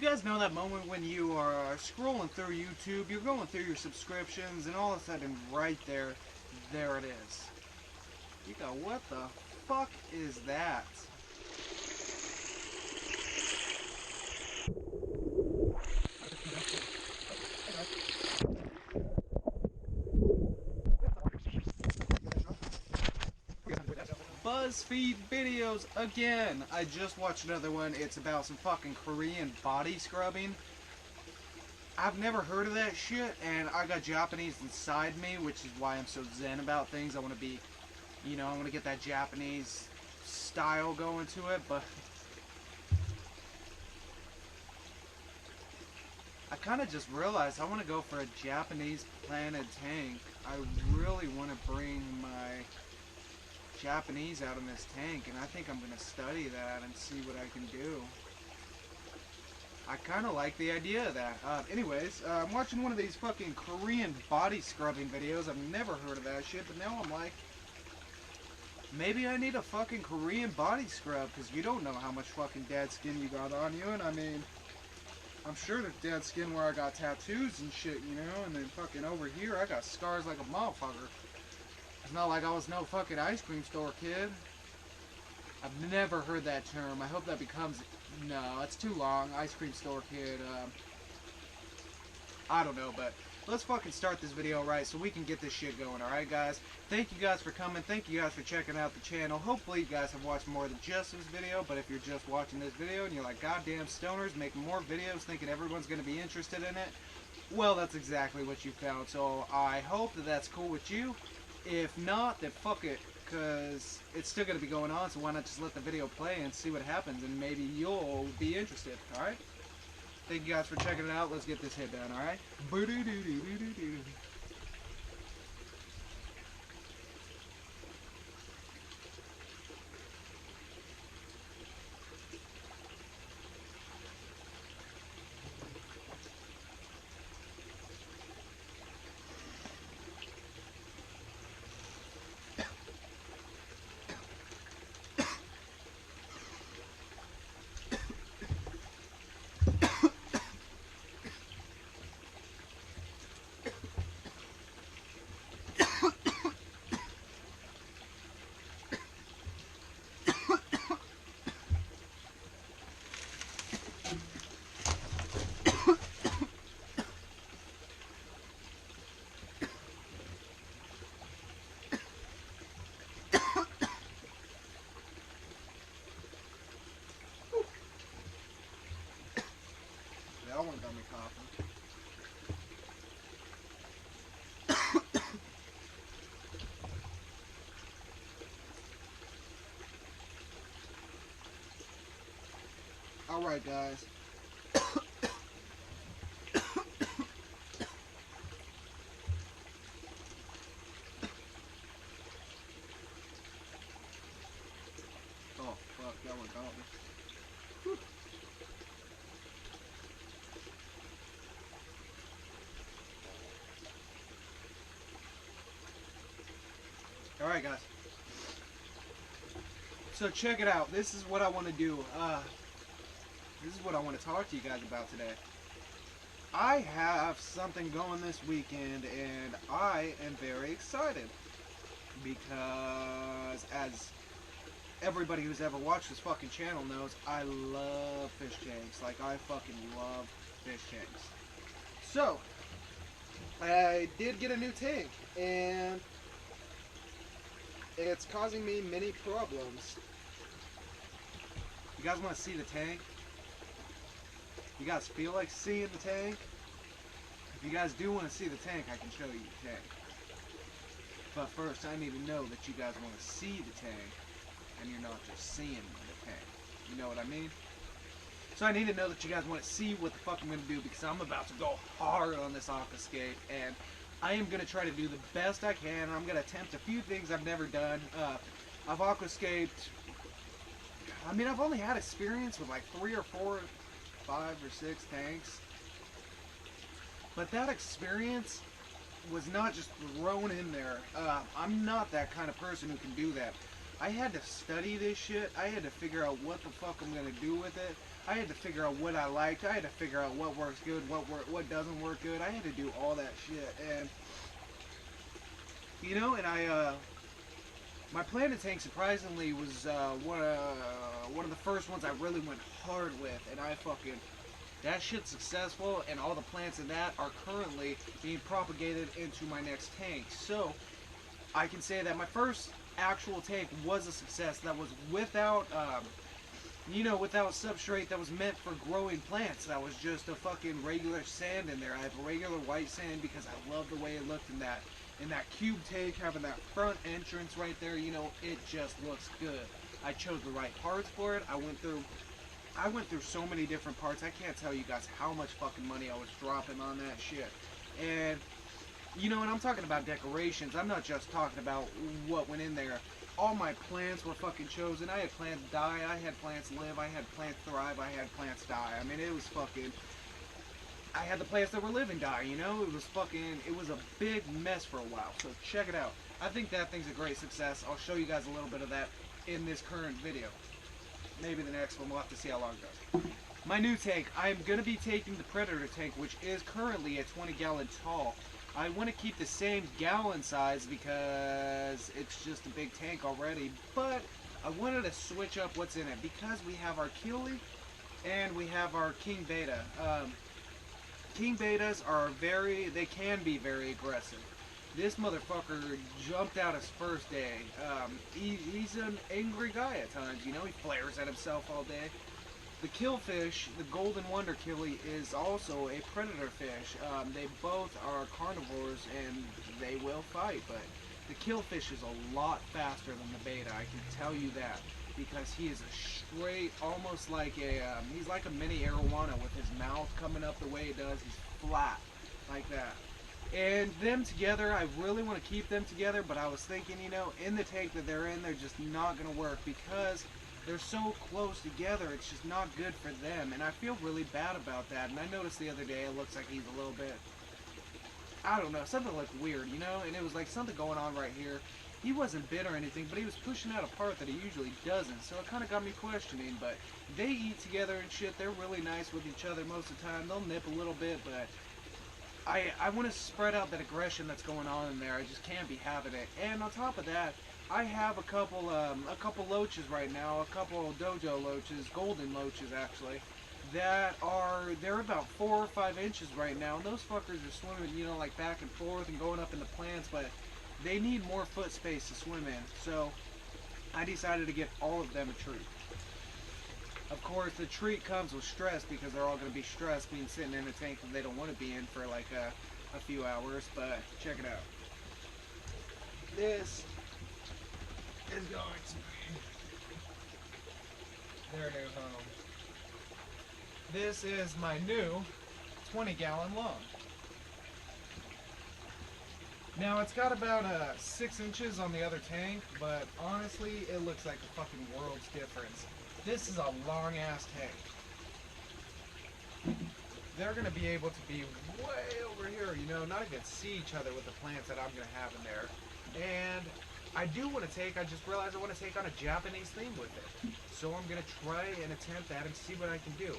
guys know that moment when you are scrolling through YouTube, you're going through your subscriptions, and all of a sudden, right there it is. You go, what the fuck is that? BuzzFeed videos again. I just watched another one. It's about some fucking Korean body scrubbing. I've never heard of that shit, and I got Japanese inside me, which is why I'm so zen about things. I want to be, you know, I want to get that Japanese style going to it, but I kind of just realized I want to go for a Japanese planted tank. I really want to bring my Japanese out in this tank, and I think I'm going to study that and see what I can do. I kind of like the idea of that. Anyways, I'm watching one of these fucking Korean body scrubbing videos. I've never heard of that shit, but now I'm like, maybe I need a fucking Korean body scrub, because you don't know how much fucking dead skin you got on you, and I mean, I'm sure there's dead skin where I got tattoos and shit, you know, and then fucking over here I got scars like a motherfucker. It's not like I was no fucking ice cream store kid. I've never heard that term. I hope that becomes... No, it's too long. Ice cream store kid. I don't know, but let's fucking start this video right so we can get this shit going, alright guys? Thank you guys for coming. Thank you guys for checking out the channel. Hopefully you guys have watched more than just this video, but if you're just watching this video and you're like, goddamn stoners making more videos thinking everyone's going to be interested in it, well, that's exactly what you found. So I hope that that's cool with you. If not, then fuck it, because it's still going to be going on, so why not just let the video play and see what happens, and maybe you'll be interested, alright? Thank you guys for checking it out. Let's get this hit done, alright? Boo-doo-doo-doo-doo-doo. That one got me coughing. Alright guys. Oh fuck, that one got me. Whew. Alright guys, so check it out. This is what I want to do. This is what I want to talk to you guys about today. I have something going this weekend and I am very excited because, as everybody who's ever watched this fucking channel knows, I love fish tanks. Like, I fucking love fish tanks. So, I did get a new tank and it's causing me many problems. You guys want to see the tank? You guys feel like seeing the tank? If you guys do want to see the tank, I can show you the tank. But first, I need to know that you guys want to see the tank, and you're not just seeing the tank. You know what I mean? So I need to know that you guys want to see what the fuck I'm going to do, because I'm about to go hard on this aquascape, and I am going to try to do the best I can. I'm going to attempt a few things I've never done. I've aquascaped... I mean, I've only had experience with like 3 or 4, 5 or 6 tanks. But that experience was not just thrown in there. I'm not that kind of person who can do that. I had to study this shit. I had to figure out what the fuck I'm gonna do with it. I had to figure out what I liked. I had to figure out what works good, what doesn't work good. I had to do all that shit, and you know, and my planted tank surprisingly was one of the first ones I really went hard with, and I fucking that shit's successful, and all the plants in that are currently being propagated into my next tank. So I can say that my first actual tank was a success. That was without, without substrate that was meant for growing plants. That was just a fucking regular sand in there. I have a regular white sand because I love the way it looked in that cube tank, having that front entrance right there. You know, it just looks good. I chose the right parts for it. I went through so many different parts. I can't tell you guys how much fucking money I was dropping on that shit. And you know, and I'm talking about decorations. I'm not just talking about what went in there. All my plants were fucking chosen. I had plants die. I had plants live. I had plants thrive. I had plants die. I mean, it was fucking... I had the plants that were living die, you know? It was fucking... It was a big mess for a while. So check it out. I think that thing's a great success. I'll show you guys a little bit of that in this current video. Maybe the next one. We'll have to see how long it goes. My new tank. I'm going to be taking the Predator tank, which is currently a 20-gallon tall. I want to keep the same gallon size because it's just a big tank already, but I wanted to switch up what's in it because we have our Keely and we have our King Beta. King Betas are they can be very aggressive. This motherfucker jumped out his first day. He's an angry guy at times, you know, he flares at himself all day. The killfish, the Golden Wonder Killie, is also a predator fish. They both are carnivores and they will fight, but the killfish is a lot faster than the beta, I can tell you that, because he is a straight, almost like he's like a mini arowana with his mouth coming up the way it does. He's flat, like that. And them together, I really want to keep them together, but I was thinking, you know, in the tank that they're in, they're just not going to work because they're so close together. It's just not good for them, and I feel really bad about that. And I noticed the other day it looks like he's a little bit, I don't know, something looked weird, you know, and it was like something going on right here. He wasn't bit or anything, but he was pushing out a part that he usually doesn't, so it kind of got me questioning. But they eat together and shit. They're really nice with each other most of the time. They'll nip a little bit, but I want to spread out that aggression that's going on in there. I just can't be having it. And on top of that, I have a couple loaches right now, a couple dojo loaches, golden loaches actually, they're about 4 or 5 inches right now. And those fuckers are swimming, you know, like back and forth and going up in the plants, but they need more foot space to swim in. So I decided to get all of them a treat. Of course, the treat comes with stress because they're all going to be stressed being sitting in a tank that they don't want to be in for like a few hours. But check it out. This is going to be their new home. This is my new 20-gallon lung. Now it's got about 6 inches on the other tank, but honestly, it looks like the fucking world's difference. This is a long ass tank. They're gonna be able to be way over here, you know, not even see each other with the plants that I'm gonna have in there. And I do want to I just realized I want to take on a Japanese theme with it. So I'm gonna try and attempt that and see what I can do.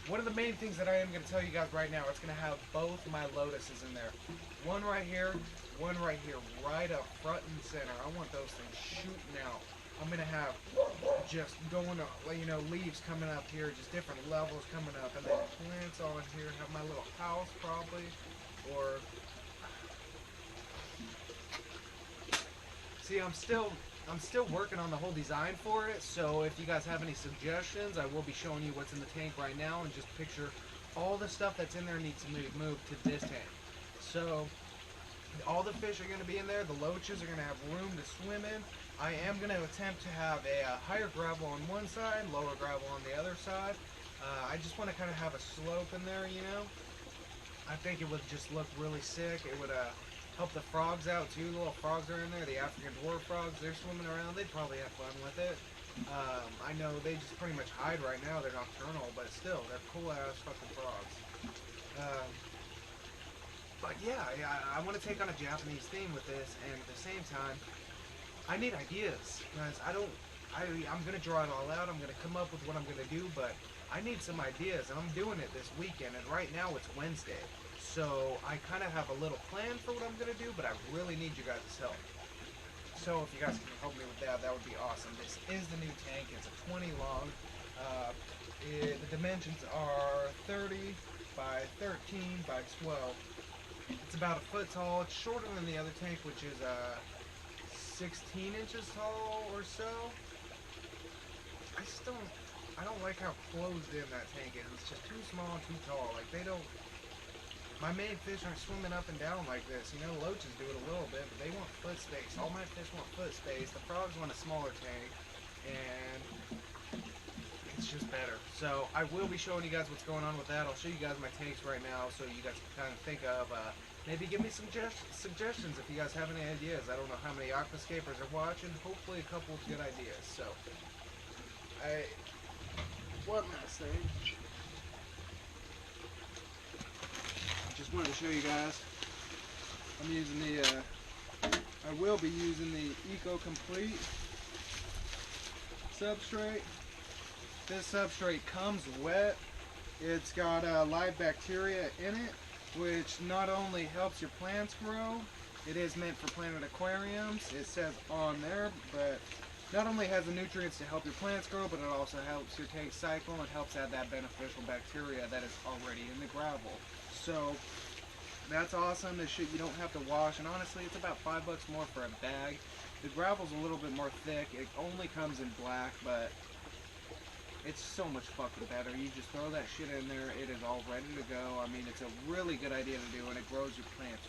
One of the main things that I am going to tell you guys right now, it's going to have both my lotuses in there. One right here, right up front and center. I want those things shooting out. I'm going to have just going up, you know, leaves coming up here, just different levels coming up, and then plants on here. Have my little house probably, or see, I'm still working on the whole design for it, so if you guys have any suggestions, I will be showing you what's in the tank right now, and just picture all the stuff that's in there needs to be moved to this tank. So all the fish are going to be in there, the loaches are going to have room to swim in. I am going to attempt to have a higher gravel on one side, lower gravel on the other side. I just want to kind of have a slope in there, you know. I think it would just look really sick. It would help the frogs out too. The little frogs are in there, the African dwarf frogs, they're swimming around. They'd probably have fun with it. I know they just pretty much hide right now. They're nocturnal, but still, they're cool ass fucking frogs. But yeah, I want to take on a Japanese theme with this, and at the same time, I need ideas, guys. I'm gonna draw it all out. I'm gonna come up with what I'm gonna do, but I need some ideas, and I'm doing it this weekend. And right now it's Wednesday, so I kind of have a little plan for what I'm gonna do, but I really need you guys' help. So if you guys can help me with that, that would be awesome. This is the new tank. It's a 20 long. The dimensions are 30 by 13 by 12. It's about a foot tall. It's shorter than the other tank, which is 16 inches tall or so. I don't like how closed in that tank is. It's just too small and too tall. Like, my main fish aren't swimming up and down like this. You know, loaches do it a little bit, but they want foot space. All my fish want foot space. The frogs want a smaller tank, and it's just better. So I will be showing you guys what's going on with that. I'll show you guys my tanks right now, so you guys can kind of think of, maybe give me some suggestions if you guys have any ideas. I don't know how many aquascapers are watching. Hopefully a couple of good ideas. So, one last thing. Just wanted to show you guys. I'm using I will be using the Eco Complete substrate. This substrate comes wet. It's got live bacteria in it, which not only helps your plants grow, it is meant for planted aquariums. It says on there, but not only has the nutrients to help your plants grow, but it also helps your tank cycle and helps add that beneficial bacteria that is already in the gravel. So that's awesome. This shit you don't have to wash, and honestly it's about $5 more for a bag. The gravel's a little bit more thick. It only comes in black, but it's so much fucking better. You just throw that shit in there, it is all ready to go. I mean, it's a really good idea to do, and it grows your plants.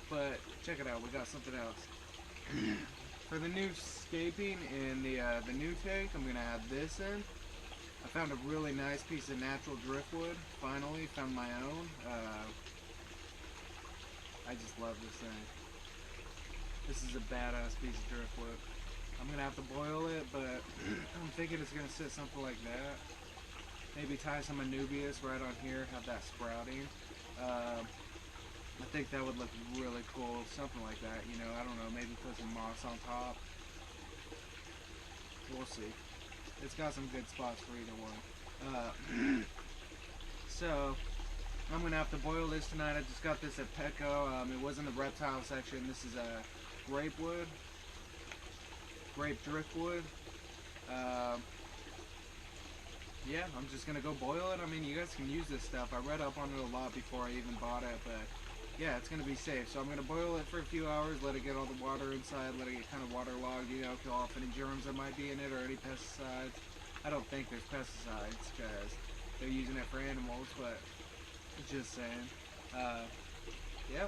But check it out, we got something else. For the new scaping in the new tank, I'm gonna add this in. I found a really nice piece of natural driftwood. Finally found my own. I just love this thing. This is a badass piece of driftwood. I'm gonna have to boil it, but I'm thinking it's gonna sit something like that. Maybe tie some anubias right on here, have that sprouting. I think that would look really cool, something like that, you know, I don't know, maybe put some moss on top. We'll see. It's got some good spots for either one. So, I'm going to have to boil this tonight. I just got this at Petco. It was in the reptile section. This is a grape driftwood. Yeah, I'm just going to go boil it. I mean, you guys can use this stuff. I read up on it a lot before I even bought it, but yeah, it's going to be safe. So I'm going to boil it for a few hours, let it get all the water inside, let it get kind of waterlogged, you know, kill off any germs that might be in it or any pesticides. I don't think there's pesticides because they're using it for animals, but just saying. Yeah,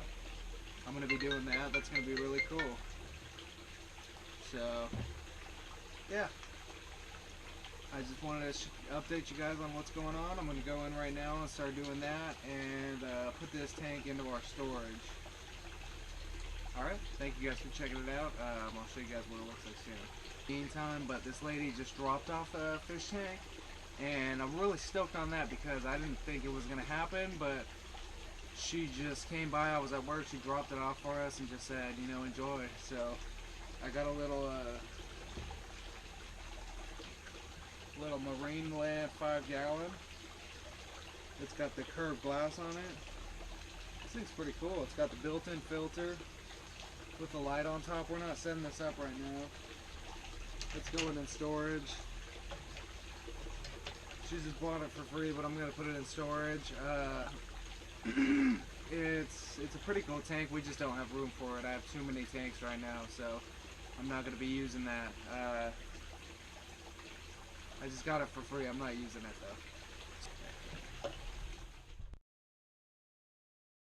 I'm going to be doing that. That's going to be really cool. So, yeah. I just wanted to update you guys on what's going on. I'm going to go in right now and start doing that and put this tank into our storage. Alright, thank you guys for checking it out. I'll show you guys what it looks like soon. Meantime, but this lady just dropped off a fish tank, and I'm really stoked on that because I didn't think it was going to happen, but she just came by. I was at work, she dropped it off for us and just said, you know, enjoy. So I got a little Marine Land 5-gallon. It's got the curved glass on it. This thing's pretty cool. It's got the built-in filter with the light on top. We're not setting this up right now. It's going in storage. She just bought it for free, but I'm gonna put it in storage. It's a pretty cool tank. We just don't have room for it. I have too many tanks right now, so I'm not gonna be using that. I just got it for free. I'm not using it though.